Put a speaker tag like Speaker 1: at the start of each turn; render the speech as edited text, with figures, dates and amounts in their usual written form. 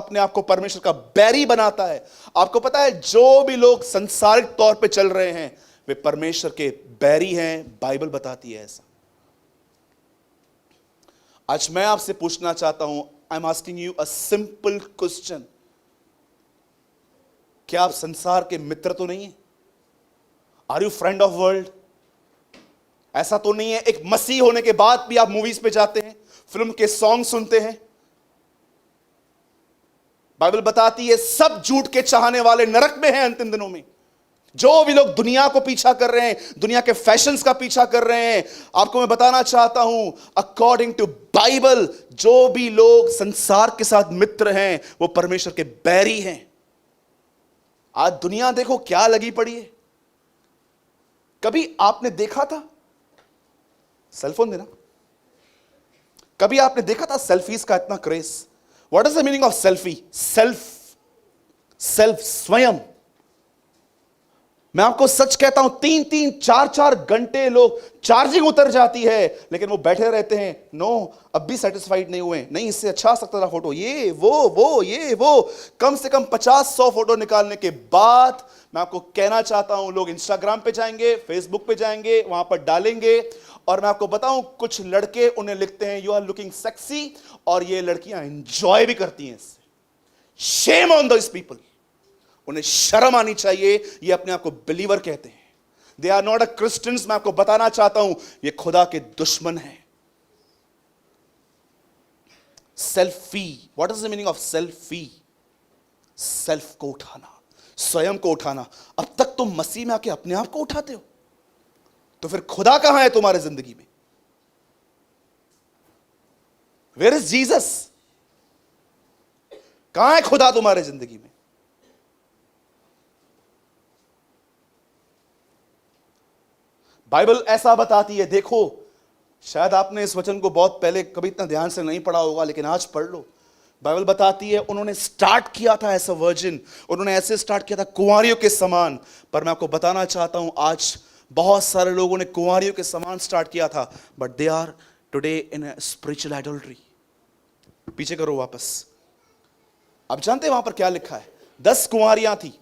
Speaker 1: अपने आप को परमेश्वर का बैरी बनाता है। आपको पता है जो भी लोग संसारिक तौर पे चल रहे हैं वे परमेश्वर के बैरी हैं, बाइबल बताती है ऐसा। आज मैं आपसे पूछना चाहता हूं, I am asking you a simple question, क्या आप संसार के मित्र तो नहीं है? Are you friend of world? ऐसा तो नहीं है एक मसीह होने के बाद भी आप मूवीज पे जाते हैं, फिल्म के सॉन्ग सुनते हैं? बाइबल बताती है सब झूठ के चाहने वाले नरक में हैं अंतिम दिनों में। जो भी लोग दुनिया को पीछा कर रहे हैं, दुनिया के फैशंस का पीछा कर रहे हैं, आपको मैं बताना चाहता हूं अकॉर्डिंग टू बाइबल जो भी लोग संसार के साथ मित्र हैं वो परमेश्वर के बैरी हैं। आज दुनिया देखो क्या लगी पड़ी है। कभी आपने देखा था, सेलफोन देना, कभी आपने देखा था सेल्फीज का इतना craze? What is the meaning of selfie? Self स्वयं। मैं आपको सच कहता हूं 3-3 4-4 घंटे लोग, चार्जिंग उतर जाती है लेकिन वो बैठे रहते हैं, नो अब भी सेटिस्फाइड नहीं हुए, नहीं इससे अच्छा आ सकता था फोटो, ये वो कम से कम 50-100 फोटो निकालने के बाद मैं आपको कहना चाहता हूं लोग इंस्टाग्राम पे जाएंगे, फेसबुक पे जाएंगे, वहां पर डालेंगे और मैं आपको बताऊं कुछ लड़के उन्हें लिखते हैं यू आर लुकिंग सेक्सी और ये लड़कियां एंजॉय भी करती हैं इससे। Shame on those people. उन्हें शर्म आनी चाहिए, ये अपने आप को बिलीवर कहते हैं, they are not a Christians. मैं आपको बताना चाहता हूं ये खुदा के दुश्मन हैं। Selfie, what is the meaning of selfie? Self को उठाना, स्वयं को उठाना। अब तक तुम मसीह में आके अपने आप को उठाते हो, तो फिर खुदा कहां है तुम्हारे जिंदगी में? Where is Jesus? कहां है खुदा तुम्हारे जिंदगी में? बाइबल ऐसा बताती है, देखो शायद आपने इस वचन को बहुत पहले कभी इतना ध्यान से नहीं पढ़ा होगा लेकिन आज पढ़ लो। बाइबल बताती है उन्होंने स्टार्ट किया था एज अ वर्जिन, उन्होंने ऐसे स्टार्ट किया था कुंवारियों के समान, पर मैं आपको बताना चाहता हूं आज बहुत सारे लोगों ने कुंवारियों के समान स्टार्ट किया था, but they are today in a spiritual idolatry. पीछे करो वापस। आप जानते हैं वहां पर क्या लिखा है? 10 कुंवारियां थी,